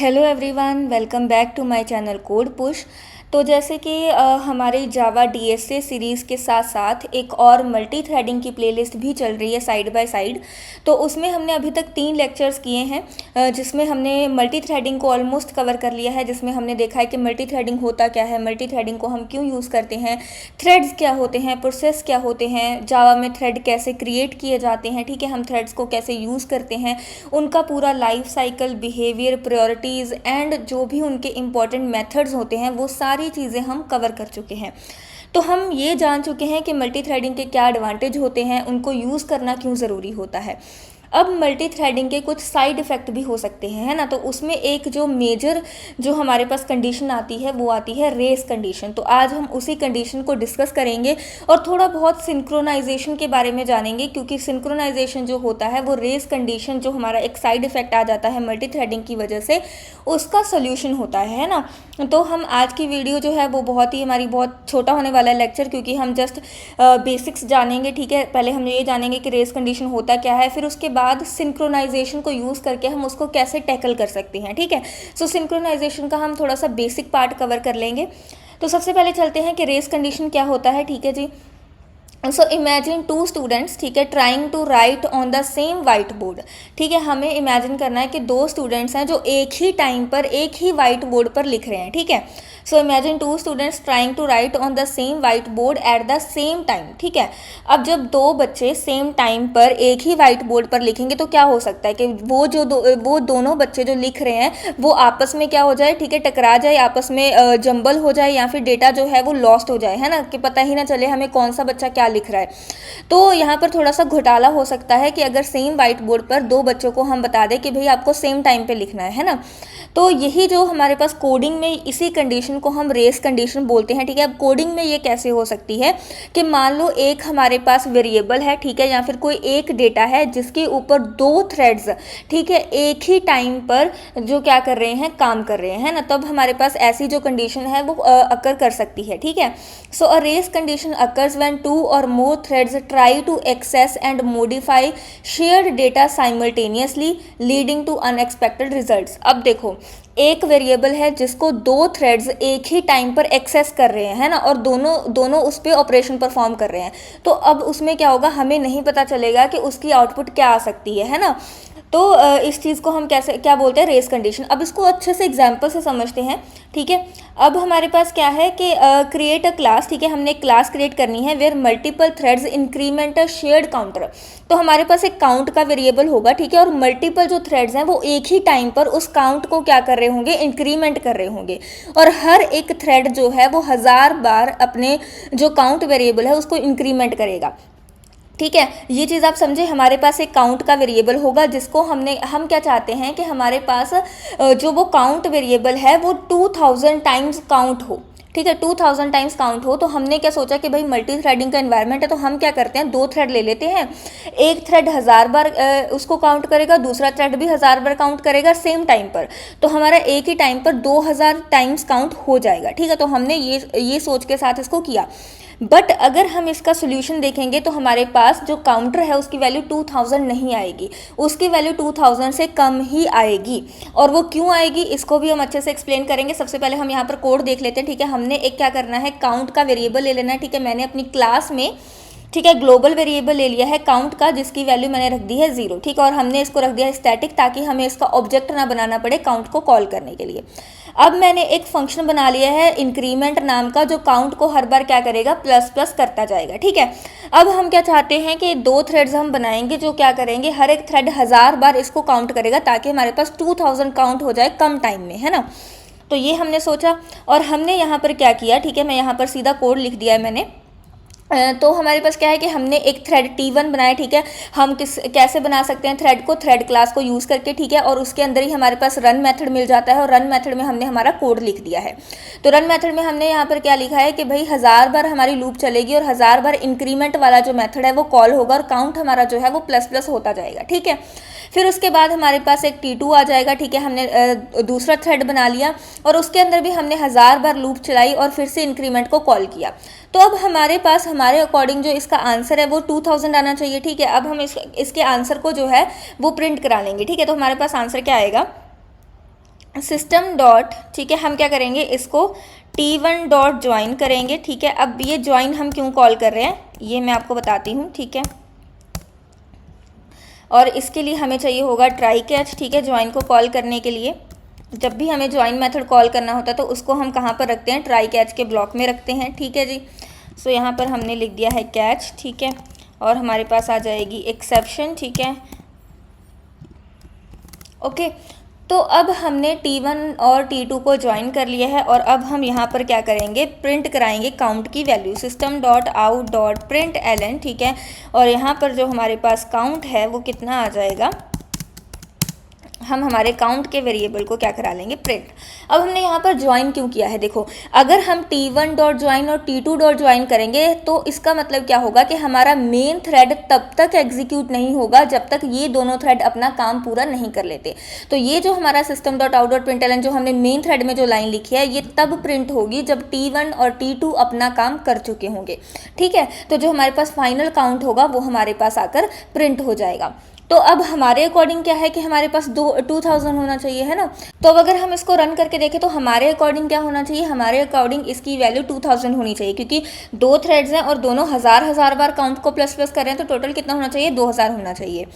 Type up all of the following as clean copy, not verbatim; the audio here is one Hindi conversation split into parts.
Hello everyone, welcome back to my channel code push. तो जैसे कि हमारे जावा डीएसए सीरीज़ के साथ साथ एक और मल्टी थ्रेडिंग की प्लेलिस्ट भी चल रही है साइड बाय साइड। तो उसमें हमने अभी तक 3 लेक्चर्स किए हैं, जिसमें हमने मल्टी थ्रेडिंग को ऑलमोस्ट कवर कर लिया है। जिसमें हमने देखा है कि मल्टी थ्रेडिंग होता क्या है, मल्टी थ्रेडिंग को हम क्यों यूज़ करते हैं, थ्रेड्स क्या होते हैं, प्रोसेस क्या होते हैं, जावा में थ्रेड कैसे क्रिएट किए जाते हैं, ठीक है, हम थ्रेड्स को कैसे यूज़ करते हैं, उनका पूरा life cycle, behaviour, priorities and जो भी उनके इम्पॉर्टेंट मेथड्स होते हैं वो सारी चीज़ें हम कवर कर चुके हैं। तो हम ये जान चुके हैं कि मल्टी थ्रेडिंग के क्या एडवांटेज होते हैं, उनको यूज़ करना क्यों ज़रूरी होता है। अब मल्टी थ्रेडिंग के कुछ साइड इफ़ेक्ट भी हो सकते हैं, है ना। तो उसमें एक जो मेजर जो हमारे पास कंडीशन आती है वो आती है रेस कंडीशन। तो आज हम उसी कंडीशन को डिस्कस करेंगे और थोड़ा बहुत सिंक्रोनाइजेशन के बारे में जानेंगे, क्योंकि सिंक्रोनाइजेशन जो होता है वो रेस कंडीशन जो हमारा एक साइड इफ़ेक्ट आ जाता है मल्टी थ्रेडिंग की वजह से, उसका सोल्यूशन होता है ना। तो हम आज की वीडियो जो है वो हमारी बहुत छोटा होने वाला है लेक्चर, क्योंकि हम जस्ट बेसिक्स जानेंगे, ठीक है। पहले हम ये जानेंगे कि रेस कंडीशन होता क्या है, फिर उसके बाद सिंक्रोनाइजेशन को यूज़ करके हम उसको कैसे टैकल कर सकते हैं, ठीक है। सो सिंक्रोनाइजेशन का हम थोड़ा सा बेसिक पार्ट कवर कर लेंगे। तो सबसे पहले चलते हैं कि रेस कंडीशन क्या होता है, ठीक है जी। सो इमेजिन 2 स्टूडेंट्स, ठीक है, trying to write on the same whiteboard. ठीक है, हमें इमेजिन करना है कि 2 स्टूडेंट्स हैं जो एक ही टाइम पर एक ही वाइट बोर्ड पर लिख रहे हैं, ठीक है। So imagine 2 students trying to write on the same whiteboard at the same time, ठीक है। अब जब 2 बच्चे सेम टाइम पर एक ही वाइट बोर्ड पर लिखेंगे तो क्या हो सकता है कि वो दोनों बच्चे जो लिख रहे हैं वो आपस में क्या हो जाए, ठीक है, टकरा जाए, आपस में जंबल हो जाए, या फिर डेटा जो है वो लॉस्ट हो जाए, है ना, कि पता ही ना चले हमें कौन सा बच्चा क्या लिख रहा है। तो यहाँ पर थोड़ा सा घोटाला हो सकता है कि अगर सेम वाइट बोर्ड पर 2 बच्चों को हम बता दें कि भाई आपको सेम टाइम पे लिखना है ना। तो यही जो हमारे पास कोडिंग में इसी कंडीशन को हम रेस कंडीशन बोलते हैं, ठीक है। अब कोडिंग में ये कैसे हो सकती है कि मान लो एक हमारे पास वेरिएबल है, ठीक है, या फिर कोई एक डेटा है जिसके ऊपर 2 थ्रेड्स, ठीक है, एक ही टाइम पर जो क्या कर रहे हैं, काम कर रहे हैं ना। तब हमारे पास ऐसी जो कंडीशन है वो अकर कर सकती है, ठीक है। So a race condition occurs when 2 or more threads try to access and modify shared data simultaneously leading to unexpected results. अब देखो, एक वेरिएबल है जिसको 2 थ्रेड्स एक ही टाइम पर एक्सेस कर रहे हैं ना, और दोनों उस पर ऑपरेशन परफॉर्म कर रहे हैं। तो अब उसमें क्या होगा, हमें नहीं पता चलेगा कि उसकी आउटपुट क्या आ सकती है ना। तो इस चीज़ को हम कैसे क्या बोलते हैं, रेस कंडीशन। अब इसको अच्छे से एग्जाम्पल से समझते हैं, ठीक है। अब हमारे पास क्या है कि क्रिएट अ क्लास, ठीक है, हमने एक क्लास क्रिएट करनी है where multiple threads increment a shared counter. तो हमारे पास एक काउंट का वेरिएबल होगा, ठीक है, और मल्टीपल जो थ्रेड्स हैं वो एक ही टाइम पर उस काउंट को क्या कर रहे होंगे, इंक्रीमेंट कर रहे होंगे। और हर एक थ्रेड जो है वो 1000 बार अपने जो काउंट वेरिएबल है उसको इंक्रीमेंट करेगा, ठीक है। ये चीज़ आप समझे, हमारे पास एक काउंट का वेरिएबल होगा जिसको हम क्या चाहते हैं कि हमारे पास जो वो काउंट वेरिएबल है वो 2000 टाइम्स काउंट हो, ठीक है, 2000 टाइम्स काउंट हो। तो हमने क्या सोचा कि भाई मल्टी थ्रेडिंग का एनवायरनमेंट है, तो हम क्या करते हैं, 2 थ्रेड ले लेते हैं। एक थ्रेड 1000 बार उसको काउंट करेगा, दूसरा थ्रेड भी 1000 बार काउंट करेगा सेम टाइम पर। तो हमारा एक ही टाइम पर 2000 टाइम्स काउंट हो जाएगा, ठीक है। तो हमने ये सोच के साथ इसको किया। बट अगर हम इसका सोल्यूशन देखेंगे तो हमारे पास जो काउंटर है उसकी वैल्यू 2000 नहीं आएगी, उसकी वैल्यू 2000 से कम ही आएगी। और वो क्यों आएगी इसको भी हम अच्छे से एक्सप्लेन करेंगे। सबसे पहले हम यहाँ पर कोड देख लेते हैं, ठीक है। हमने एक क्या करना है, काउंट का वेरिएबल ले लेना है, ठीक है। मैंने अपनी क्लास में, ठीक है, ग्लोबल वेरिएबल ले लिया है काउंट का, जिसकी वैल्यू मैंने रख दी है 0, ठीक है। और हमने इसको रख दिया है स्टैटिक, ताकि हमें इसका ऑब्जेक्ट ना बनाना पड़े काउंट को कॉल करने के लिए। अब मैंने एक फंक्शन बना लिया है इंक्रीमेंट नाम का, जो काउंट को हर बार क्या करेगा, प्लस प्लस करता जाएगा, ठीक है। अब हम क्या चाहते हैं कि 2 थ्रेड्स हम बनाएंगे जो क्या करेंगे, हर एक थ्रेड 1000 बार इसको काउंट करेगा, ताकि हमारे पास 2000 काउंट हो जाए कम टाइम में, है ना। तो ये हमने सोचा और हमने यहाँ पर क्या किया, ठीक है, मैं यहाँ पर सीधा कोड लिख दिया है मैंने। तो हमारे पास क्या है कि हमने एक थ्रेड T1 बनाया, ठीक है। हम कैसे बना सकते हैं थ्रेड को, थ्रेड क्लास को यूज़ करके, ठीक है। और उसके अंदर ही हमारे पास रन मेथड मिल जाता है, और रन मेथड में हमने हमारा कोड लिख दिया है। तो रन मेथड में हमने यहाँ पर क्या लिखा है कि भाई 1000 बार हमारी लूप चलेगी, और 1000 बार इंक्रीमेंट वाला जो मेथड है वो कॉल होगा, और काउंट हमारा जो है वो प्लस प्लस होता जाएगा, ठीक है। फिर उसके बाद हमारे पास एक T2 आ जाएगा, ठीक है। हमने दूसरा थ्रेड बना लिया, और उसके अंदर भी हमने 1000 बार लूप चलाई और फिर से इंक्रीमेंट को कॉल किया। तो अब हमारे पास हमारे अकॉर्डिंग जो इसका आंसर है वो 2000 आना चाहिए, ठीक है। अब हम इसके आंसर को जो है वो प्रिंट करा लेंगे, ठीक है। तो हमारे पास आंसर क्या आएगा, सिस्टम डॉट, ठीक है, हम क्या करेंगे इसको T1 डॉट ज्वाइन करेंगे, ठीक है। अब ये ज्वाइन हम क्यों कॉल कर रहे हैं ये मैं आपको बताती हूँ, ठीक है। और इसके लिए हमें चाहिए होगा ट्राई कैच, ठीक है, ज्वाइन को कॉल करने के लिए। जब भी हमें ज्वाइन मेथड कॉल करना होता है तो उसको हम कहाँ पर रखते हैं, ट्राई कैच के ब्लॉक में रखते हैं, ठीक है जी। सो यहाँ पर हमने लिख दिया है कैच, ठीक है, और हमारे पास आ जाएगी एक्सेप्शन, ठीक है, ओके। तो अब हमने T1 और T2 को ज्वाइन कर लिया है और अब हम यहाँ पर क्या करेंगे, प्रिंट कराएंगे काउंट की value, system dot out dot println, ठीक है। और यहाँ पर जो हमारे पास काउंट है वो कितना आ जाएगा, हम हमारे काउंट के वेरिएबल को क्या करा लेंगे, प्रिंट। अब हमने यहाँ पर ज्वाइन क्यों किया है, देखो अगर हम T1 डॉट ज्वाइन और T2 डॉट ज्वाइन करेंगे तो इसका मतलब क्या होगा कि हमारा मेन थ्रेड तब तक एग्जीक्यूट नहीं होगा जब तक ये दोनों थ्रेड अपना काम पूरा नहीं कर लेते। तो ये जो हमारा system dot out dot println जो हमने मेन थ्रेड में जो लाइन लिखी है ये तब प्रिंट होगी जब T1 और T2 अपना काम कर चुके होंगे, ठीक है। तो जो हमारे पास फाइनल काउंट होगा वो हमारे पास आकर प्रिंट हो जाएगा। तो अब हमारे अकॉर्डिंग क्या है कि हमारे पास 2000 होना चाहिए, है ना। तो अब अगर हम इसको रन करके देखें तो हमारे अकॉर्डिंग क्या होना चाहिए, हमारे अकॉर्डिंग इसकी वैल्यू 2000 होनी चाहिए, क्योंकि दो थ्रेड्स हैं और दोनों हज़ार बार काउंट को प्लस प्लस कर रहे हैं, तो टोटल कितना होना चाहिए, 2000 होना चाहिए।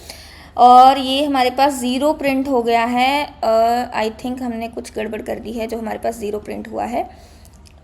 और ये हमारे पास 0 प्रिंट हो गया है, आई थिंक हमने कुछ गड़बड़ कर दी है जो हमारे पास 0 प्रिंट हुआ है।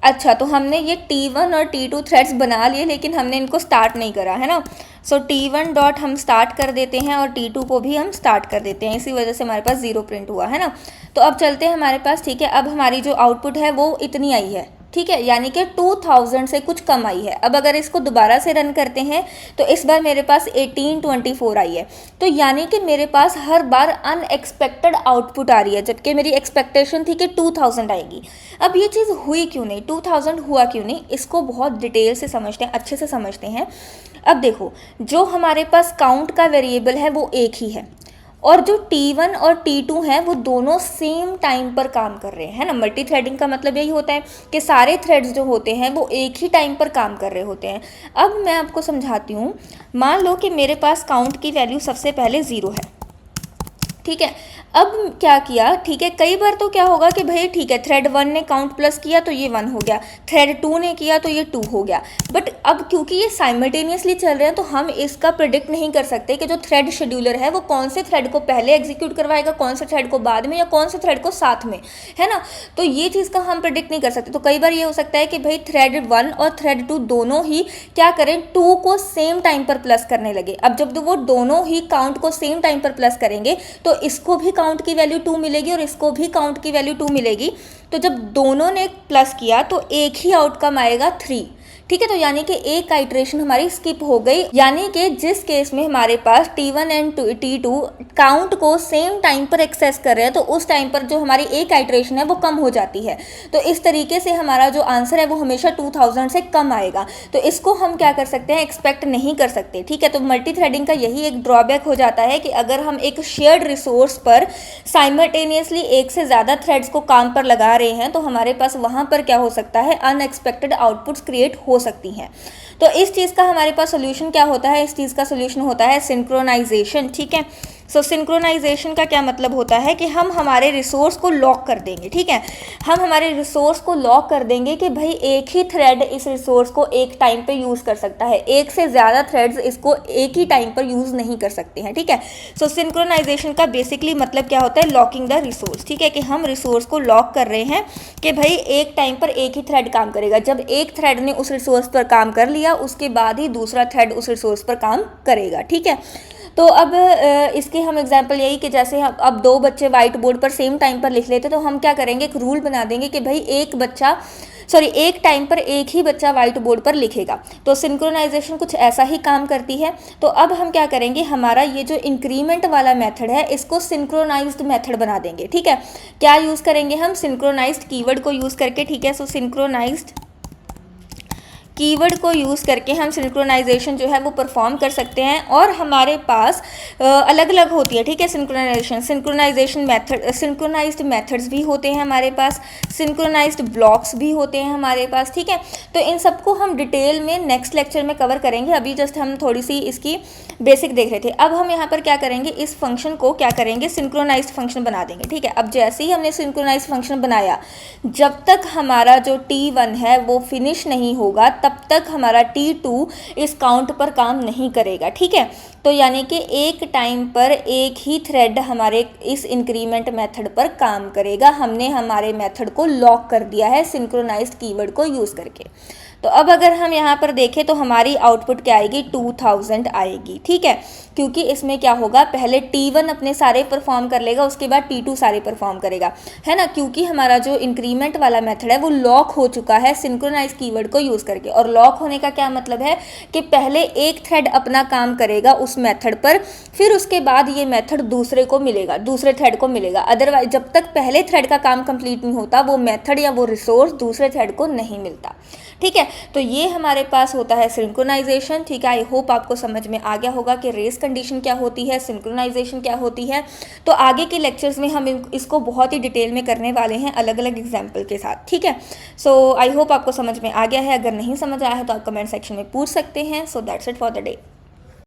अच्छा, तो हमने ये T1 और T2 थ्रेड्स बना लिए लेकिन हमने इनको स्टार्ट नहीं करा, है ना। सो T1 डॉट हम स्टार्ट कर देते हैं और T2 को भी हम स्टार्ट कर देते हैं, इसी वजह से हमारे पास 0 प्रिंट हुआ, है ना। तो अब चलते हैं हमारे पास, ठीक है। अब हमारी जो आउटपुट है वो इतनी आई है, ठीक है, यानी कि 2000 से कुछ कम आई है। अब अगर इसको दोबारा से रन करते हैं तो इस बार मेरे पास 1824 आई है, तो यानी कि मेरे पास हर बार अनएक्सपेक्टेड आउटपुट आ रही है, जबकि मेरी एक्सपेक्टेशन थी कि 2000 आएगी। अब ये चीज़ हुई क्यों नहीं, 2000 हुआ क्यों नहीं, इसको बहुत डिटेल से समझते हैं, अच्छे से समझते हैं। अब देखो, जो हमारे पास काउंट का वेरिएबल है वो एक ही है और जो T1 और T2 हैं वो दोनों सेम टाइम पर काम कर रहे हैं, है ना। मल्टी थ्रेडिंग का मतलब यही होता है कि सारे थ्रेड्स जो होते हैं वो एक ही टाइम पर काम कर रहे होते हैं। अब मैं आपको समझाती हूँ, मान लो कि मेरे पास काउंट की वैल्यू सबसे पहले 0 है, ठीक है। अब क्या किया, ठीक है, कई बार तो क्या होगा कि भाई ठीक है थ्रेड 1 ने काउंट प्लस किया तो ये 1 हो गया, थ्रेड 2 ने किया तो ये 2 हो गया। बट अब क्योंकि ये साइमल्टेनियसली चल रहे हैं तो हम इसका प्रिडिक्ट नहीं कर सकते कि जो थ्रेड शेड्यूलर है वो कौन से थ्रेड को पहले एग्जीक्यूट करवाएगा, कौन से थ्रेड को बाद में, या कौन से थ्रेड को साथ में, है ना। तो ये चीज़ का हम प्रिडिक्ट नहीं कर सकते। तो कई बार ये हो सकता है कि भाई थ्रेड 1 और थ्रेड 2 दोनों ही क्या करें, 2 को सेम टाइम पर प्लस करने लगे। अब जब वो दोनों ही काउंट को सेम टाइम पर प्लस करेंगे तो इसको भी काउंट की वैल्यू 2 मिलेगी और इसको भी काउंट की वैल्यू 2 मिलेगी। तो जब दोनों ने प्लस किया तो एक ही आउटकम आएगा 3, ठीक है। तो यानी कि एक आइट्रेशन हमारी स्किप हो गई, यानी कि जिस केस में हमारे पास T1 एंड T2 काउंट को सेम टाइम पर एक्सेस कर रहे हैं तो उस टाइम पर जो हमारी एक आइट्रेशन है वो कम हो जाती है। तो इस तरीके से हमारा जो आंसर है वो हमेशा 2000 से कम आएगा। तो इसको हम क्या कर सकते हैं, एक्सपेक्ट नहीं कर सकते, ठीक है। तो मल्टी थ्रेडिंग का यही एक ड्रॉबैक हो जाता है कि अगर हम एक शेयर्ड रिसोर्स पर साइमल्टेनियसली एक से ज़्यादा थ्रेड्स को काम पर लगा रहे हैं तो हमारे पास वहाँ पर क्या हो सकता है, अनएक्सपेक्टेड आउटपुट्स क्रिएट हो सकती हैं। तो इस चीज़ का हमारे पास सोल्यूशन क्या होता है, इस चीज़ का सोल्यूशन होता है सिंक्रोनाइजेशन, ठीक है। सो सिंक्रोनाइजेशन का क्या मतलब होता है कि हम हमारे रिसोर्स को लॉक कर देंगे, ठीक है। हम हमारे रिसोर्स को लॉक कर देंगे कि भाई एक ही थ्रेड इस रिसोर्स को एक टाइम पे यूज़ कर सकता है, एक से ज़्यादा थ्रेड्स इसको एक ही टाइम पर यूज़ नहीं कर सकते हैं, ठीक है। सो सिंक्रोनाइजेशन का बेसिकली मतलब क्या होता है, लॉकिंग द रिसोर्स, ठीक है, कि हम रिसोर्स को लॉक कर रहे हैं कि भाई एक टाइम पर एक ही थ्रेड काम करेगा। जब एक थ्रेड ने उस रिसोर्स पर काम कर लिया उसके बाद ही दूसरा थ्रेड उस रिसोर्स पर काम करेगा, ठीक है। तो अब इसके हम एग्जांपल यही कि जैसे हम अब दो बच्चे वाइट बोर्ड पर सेम टाइम पर लिख लेते तो हम क्या करेंगे, एक रूल बना देंगे कि भाई एक टाइम पर एक ही बच्चा वाइट बोर्ड पर लिखेगा। तो सिंक्रोनाइजेशन कुछ ऐसा ही काम करती है। तो अब हम क्या करेंगे, हमारा ये जो इंक्रीमेंट वाला मेथड है इसको सिंक्रोनाइज्ड मेथड बना देंगे, ठीक है। क्या यूज़ करेंगे हम, सिंक्रोनाइज्ड कीवर्ड को यूज़ करके, ठीक है। सो सिंक्रोनाइज्ड कीवर्ड को यूज़ करके हम सिंक्रोनाइजेशन जो है वो परफॉर्म कर सकते हैं। और हमारे पास अलग अलग होती है, ठीक है, सिंक्रोनाइजेशन मेथड, सिंक्रोनाइज्ड मेथड्स भी होते हैं हमारे पास, सिंक्रोनाइज्ड ब्लॉक्स भी होते हैं हमारे पास, ठीक है। तो इन सबको हम डिटेल में नेक्स्ट लेक्चर में कवर करेंगे। अभी जस्ट हम थोड़ी सी इसकी बेसिक देख रहे थे। अब हम यहाँ पर क्या करेंगे, इस फंक्शन को क्या करेंगे, सिंक्रोनाइज्ड फंक्शन बना देंगे, ठीक है। अब जैसे ही हमने सिंक्रोनाइज्ड फंक्शन बनाया, जब तक हमारा जो T1 है वो फिनिश नहीं होगा तब तक हमारा T2 इस काउंट पर काम नहीं करेगा, ठीक है। तो यानी कि एक टाइम पर एक ही थ्रेड हमारे इस इंक्रीमेंट मेथड पर काम करेगा। हमने हमारे मेथड को लॉक कर दिया है सिंक्रोनाइज्ड कीवर्ड को यूज़ करके। तो अब अगर हम यहाँ पर देखें तो हमारी आउटपुट क्या आएगी, 2000 आएगी, ठीक है। क्योंकि इसमें क्या होगा, पहले T1 अपने सारे परफॉर्म कर लेगा, उसके बाद T2 सारे परफॉर्म करेगा, है ना। क्योंकि हमारा जो इंक्रीमेंट वाला मेथड है वो लॉक हो चुका है सिंक्रोनाइज कीवर्ड को यूज़ करके। और लॉक होने का क्या मतलब है कि पहले एक थ्रेड अपना काम करेगा उस मेथड पर, फिर उसके बाद ये मेथड दूसरे को मिलेगा, दूसरे थ्रेड को मिलेगा। अदरवाइज जब तक पहले थ्रेड का काम कंप्लीट नहीं होता वो मेथड या वो रिसोर्स दूसरे थ्रेड को नहीं मिलता, ठीक है। तो ये हमारे पास होता है सिंक्रोनाइजेशन, ठीक है। आई होप आपको समझ में आ गया होगा कि रेस कंडीशन क्या होती है, सिंक्रोनाइजेशन क्या होती है। तो आगे के लेक्चर्स में हम इसको बहुत ही डिटेल में करने वाले हैं अलग अलग एग्जाम्पल के साथ, ठीक है। सो आई होप आपको समझ में आ गया है। अगर नहीं समझ आया है तो आप कमेंट सेक्शन में पूछ सकते हैं। So that's it for the day.